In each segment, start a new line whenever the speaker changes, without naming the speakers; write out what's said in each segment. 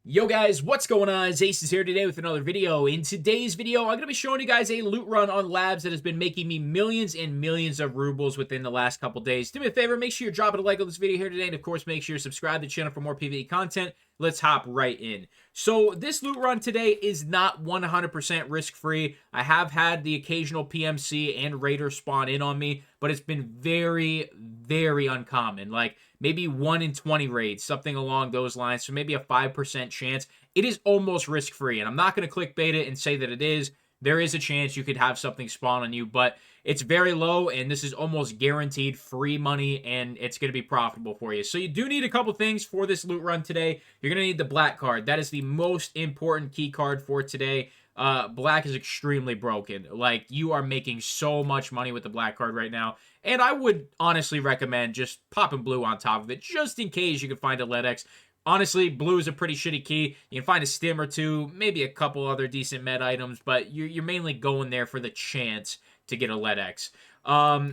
Yo guys, what's going on? Acez here today with another video. In today's video, I'm going to be showing you guys a loot run on labs that has been making me millions and millions of rubles within the last couple days. Do me a favor, make sure you're dropping a like on this video here today, and of course, make sure you subscribe to the channel for more PvE content. Let's hop right in. So this loot run today is not 100% risk-free. I have had the occasional PMC and Raider spawn in on me, but it's been very, very uncommon. Like maybe 1 in 20 raids, something along those lines. So maybe a 5% chance. It is almost risk-free, and I'm not going to clickbait it and say that it is. There is a chance you could have something spawn on you, but it's very low, and this is almost guaranteed free money, and it's going to be profitable for you. So you do need a couple things for this loot run today. You're going to need the black card. That is the most important key card for today. Black is extremely broken. Like, you are making so much money with the black card right now. And I would honestly recommend just popping blue on top of it, just in case you can find a LEDX. Honestly, blue is a pretty shitty key. You can find a stim or two, maybe a couple other decent med items, but you're mainly going there for the chance to get a LEDX.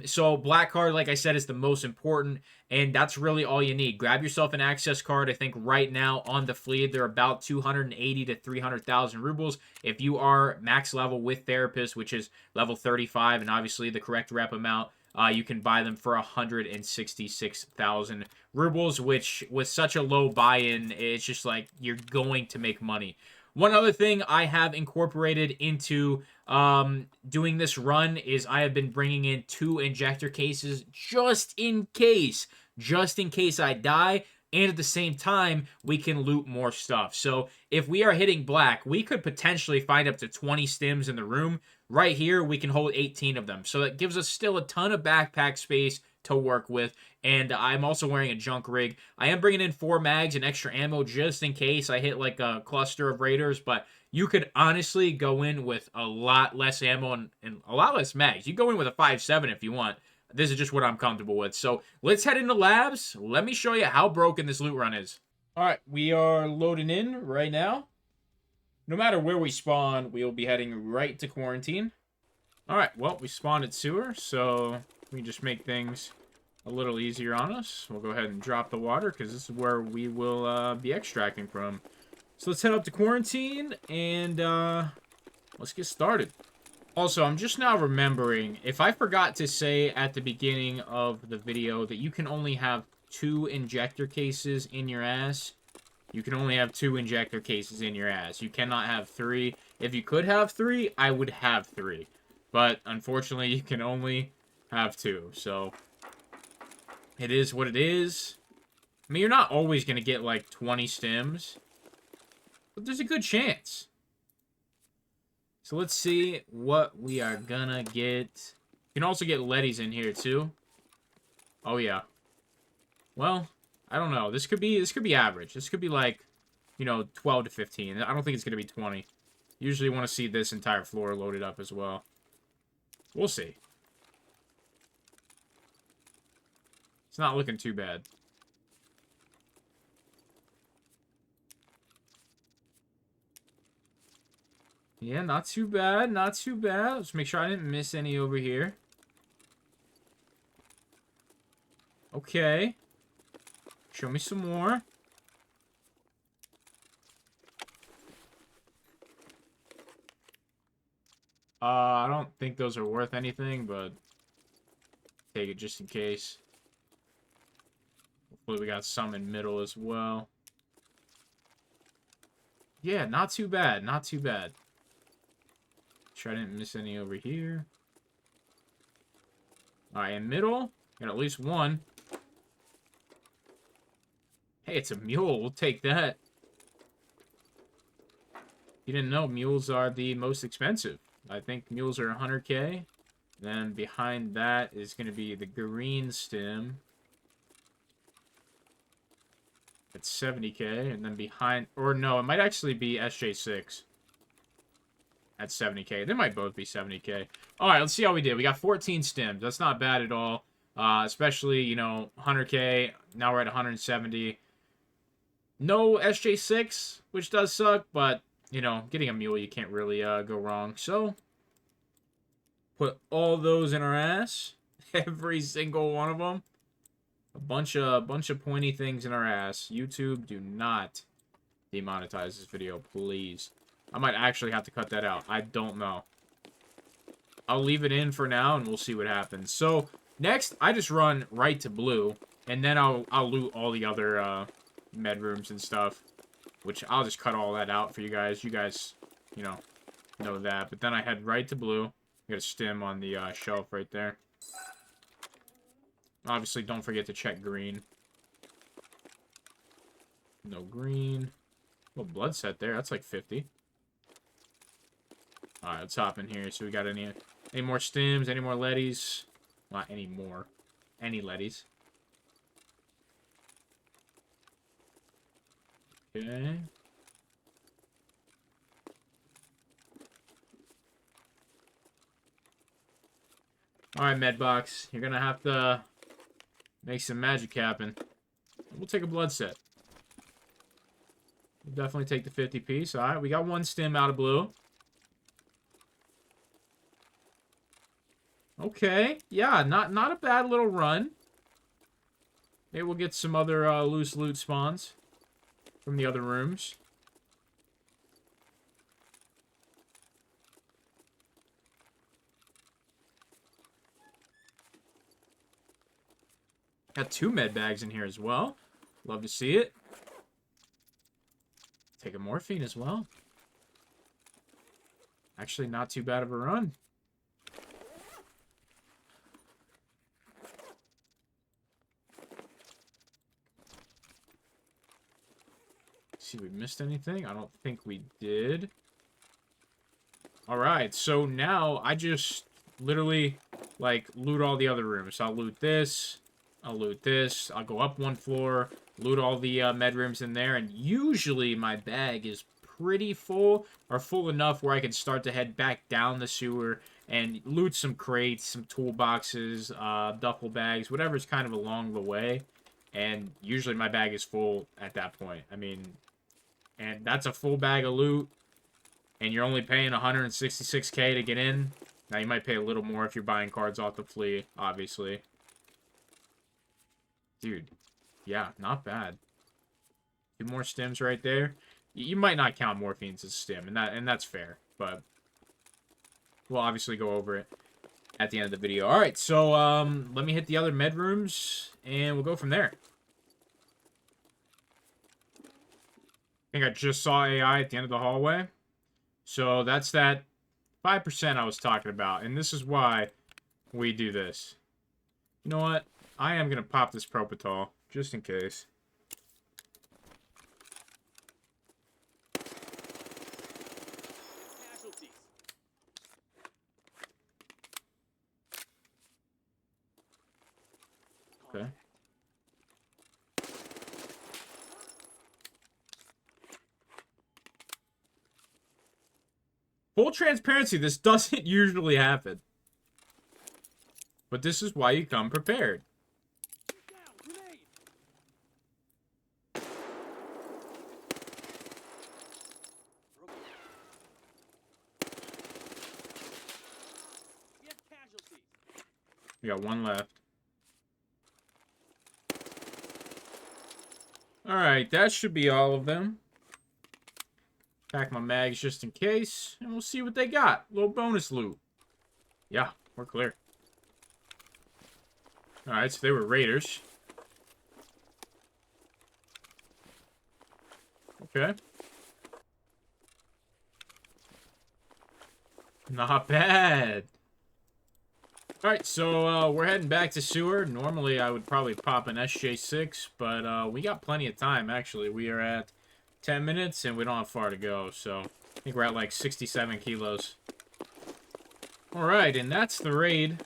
So black card, like I said, is the most important, and that's really all you need. Grab yourself an Acez card. I think right now on the fleet, they're about 280 to 300,000 rubles. If you are max level with Therapist, which is level 35, and obviously the correct rep amount, you can buy them for 166,000 rubles, which with such a low buy-in, it's just like you're going to make money. One other thing I have incorporated into doing this run is I have been bringing in 2 injector cases just in case I die. And at the same time, we can loot more stuff. So if we are hitting black, we could potentially find up to 20 stims in the room. Right here, we can hold 18 of them. So that gives us still a ton of backpack space to work with. And I'm also wearing a junk rig. I am bringing in 4 mags and extra ammo just in case I hit like a cluster of raiders. But you could honestly go in with a lot less ammo and a lot less mags. You go in with a 5.7 if you want. This is just what I'm comfortable with. So let's head into labs. Let me show you how broken this loot run is. All right, we are loading in right now. No matter where we spawn, we will be heading right to quarantine. All right, well, we spawned at sewer, so we can just make things a little easier on us. We'll go ahead and drop the water because this is where we will be extracting from. So let's head up to quarantine and let's get started. Also, I'm just now remembering, if I forgot to say at the beginning of the video that you can only have 2 injector cases in your ass. You can only have 2 injector cases in your ass. You cannot have 3. If you could have 3, I would have 3. But, unfortunately, you can only have 2. So, it is what it is. I mean, you're not always going to get, like, 20 stims. But there's a good chance. So let's see what we are gonna get. You can also get Letties in here too. Oh yeah. Well, I don't know. This could be average. This could be like, you know, 12 to 15. I don't think it's gonna be 20. Usually want to see this entire floor loaded up as well. We'll see. It's not looking too bad. Yeah, not too bad, not too bad. Let's make sure I didn't miss any over here. Okay. Show me some more. I don't think those are worth anything, but take it just in case. Hopefully we got some in middle as well. Yeah, not too bad, not too bad. Sure I didn't miss any over here. Alright, in middle, got at least one. Hey, it's a mule. We'll take that. You didn't know mules are the most expensive. I think mules are 100k. Then behind that is going to be the green stim. It's 70k. And then behind... Or no, it might actually be SJ6. At 70k. They might both be 70k. Alright, let's see how we did. We got 14 stims. That's not bad at all. Especially, you know, 100k. Now we're at 170. No SJ6, which does suck, but, you know, getting a mule, you can't really go wrong. So, put all those in our ass. Every single one of them. A bunch of pointy things in our ass. YouTube, do not demonetize this video, please. I might actually have to cut that out. I don't know. I'll leave it in for now, and we'll see what happens. So, next, I just run right to blue, and then I'll loot all the other med rooms and stuff, which I'll just cut all that out for you guys. You guys, you know that. But then I head right to blue. Got a stim on the shelf right there. Obviously, don't forget to check green. No green. Well, blood set there. That's like 50. Alright, let's hop in here. So we got any more stims? Any more leadies? Not any more. Any leadies. Okay. Alright, Medbox. You're gonna have to make some magic happen. We'll take a blood set. We'll definitely take the 50 piece. Alright, we got one stim out of blue. Okay. Yeah, not a bad little run. Maybe we'll get some other loose loot spawns from the other rooms. Got 2 med bags in here as well. Love to see it. Take a morphine as well. Actually, not too bad of a run. See if we missed anything. I don't think we did. Alright, so now I just literally, like, loot all the other rooms. I'll loot this. I'll loot this. I'll go up one floor, loot all the med rooms in there, and usually my bag is pretty full, or full enough where I can start to head back down the sewer and loot some crates, some toolboxes, duffel bags, whatever's kind of along the way. And usually my bag is full at that point. I mean, and that's a full bag of loot, and you're only paying 166k to get in. Now, you might pay a little more if you're buying cards off the flea, obviously. Dude, yeah, not bad. 2 more stims right there. You might not count morphines as a stim, and that's fair, but we'll obviously go over it at the end of the video. All right, so let me hit the other med rooms, and we'll go from there. I think I just saw AI at the end of the hallway. So that's that 5% I was talking about, and this is why we do this. You know what? I am going to pop this Propital, just in case. Okay. Full transparency, this doesn't usually happen. But this is why you come prepared. We got one left. Alright, that should be all of them. Pack my mags just in case, and we'll see what they got. A little bonus loot. Yeah, we're clear. Alright, so they were raiders. Okay. Not bad. Alright, so we're heading back to sewer. Normally, I would probably pop an SJ6, but we got plenty of time, actually. We are at 10 minutes, and we don't have far to go, so I think we're at like 67 kilos. Alright, and that's the raid.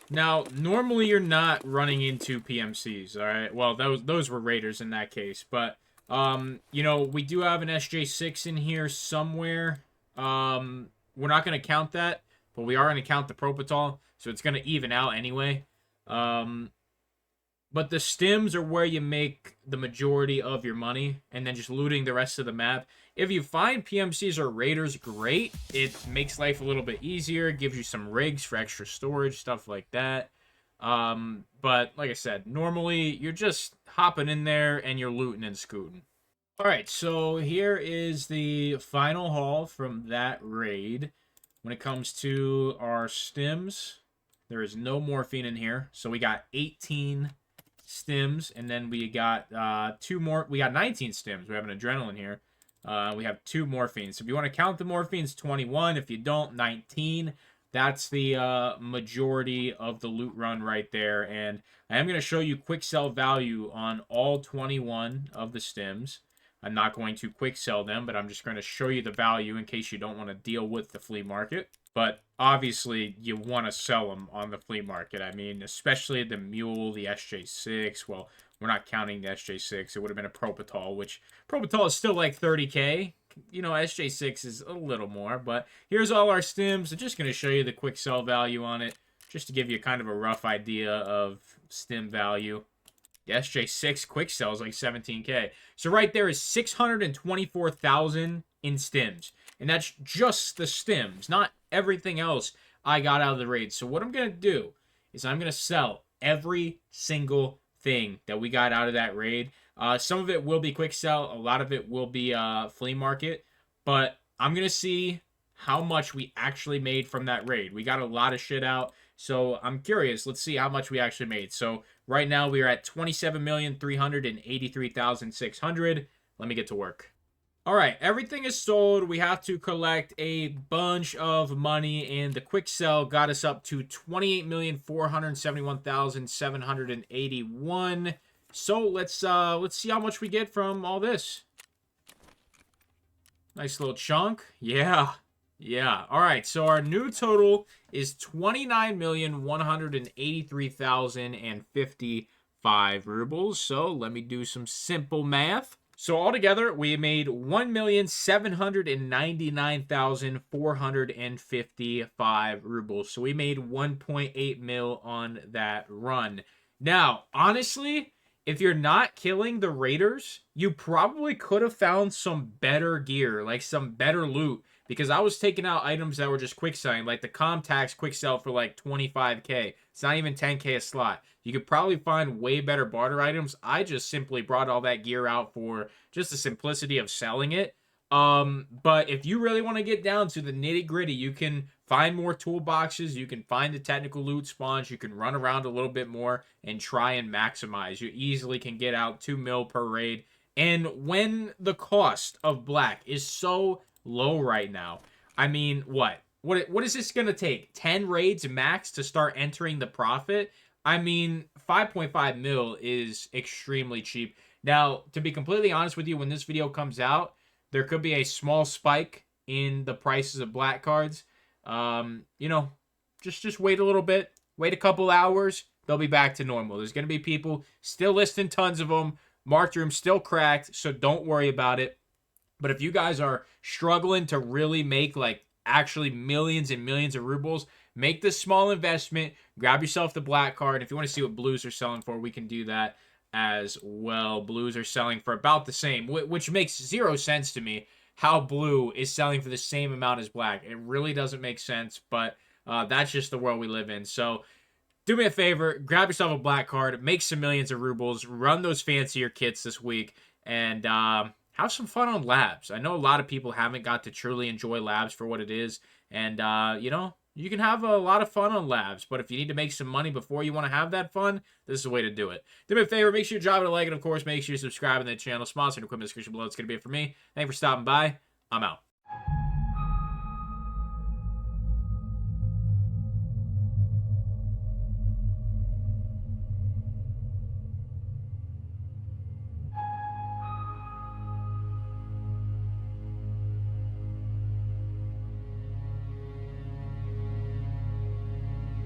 Now, normally you're not running into PMCs, alright? Well, those were raiders in that case, but, you know, we do have an SJ6 in here somewhere. We're not going to count that, but we are going to count the Propital, so it's going to even out anyway. But the stims are where you make the majority of your money, and then just looting the rest of the map. If you find PMCs or raiders, great. It makes life a little bit easier, gives you some rigs for extra storage, stuff like that. But like I said, normally you're just hopping in there and you're looting and scooting. All right, so here is the final haul from that raid. When it comes to our stims, there is no morphine in here. So we got 18 stims, and then we got two more. We got 19 stims. We have an adrenaline here. We have 2 morphines. So if you want to count the morphines, 21. If you don't, 19. That's the majority of the loot run right there. And I am going to show you quick sell value on all 21 of the stims. I'm not going to quick sell them, but I'm just going to show you the value in case you don't want to deal with the flea market. But obviously, you want to sell them on the flea market. I mean, especially the Mule, the SJ6. Well, we're not counting the SJ6. It would have been a Propital, which Propital is still like 30K. You know, SJ6 is a little more. But here's all our stims. I'm just going to show you the quick sell value on it, just to give you kind of a rough idea of stim value. The SJ6 quick sell is like 17K. So right there is 624,000 in stims. And that's just the stims, not everything else I got out of the raid. So what I'm going to do is I'm going to sell every single thing that we got out of that raid. Some of it will be quick sell. A lot of it will be flea market. But I'm going to see how much we actually made from that raid. We got a lot of shit out. So I'm curious. Let's see how much we actually made. So right now we are at 27,383,600. Let me get to work. All right, everything is sold. We have to collect a bunch of money, and the quick sell got us up to 28,471,781. So let's see how much we get from all this. Nice little chunk. Yeah. All right, so our new total is 29,183,055 rubles. So let me do some simple math. So altogether, we made 1,799,455 rubles. So we made 1.8 mil on that run. Now, honestly, if you're not killing the raiders, you probably could have found some better gear, like some better loot. Because I was taking out items that were just quick selling, like the Comtax quick sell for like 25K. It's not even 10K a slot. You could probably find way better barter items. I just simply brought all that gear out for just the simplicity of selling it. But if you really want to get down to the nitty gritty, you can find more toolboxes. You can find the technical loot spawns. You can run around a little bit more and try and maximize. You easily can get out 2 mil per raid. And when the cost of black is so low right now, I mean, what is this gonna take? 10 raids max to start entering the profit? I mean, 5.5 mil is extremely cheap. Now, to be completely honest with you, when this video comes out, there could be a small spike in the prices of black cards. You know, just wait a little bit, wait a couple hours, they'll be back to normal. There's gonna be people still listing tons of them. Marked room still cracked, so don't worry about it. But if you guys are struggling to really make like actually millions and millions of rubles, make this small investment, grab yourself the black card. If you want to see what blues are selling for, we can do that as well. Blues are selling for about the same, which makes zero sense to me, how blue is selling for the same amount as black. It really doesn't make sense, but that's just the world we live in. So do me a favor, grab yourself a black card, make some millions of rubles, run those fancier kits this week, and have some fun on labs. I know a lot of people haven't got to truly enjoy labs for what it is, and you know, you can have a lot of fun on labs, but if you need to make some money before you want to have that fun, this is the way to do it. Do me a favor, make sure you drop it a like, and of course, make sure you subscribe to the channel. Sponsor and equipment description below. It's going to be it for me. Thanks for stopping by. I'm out.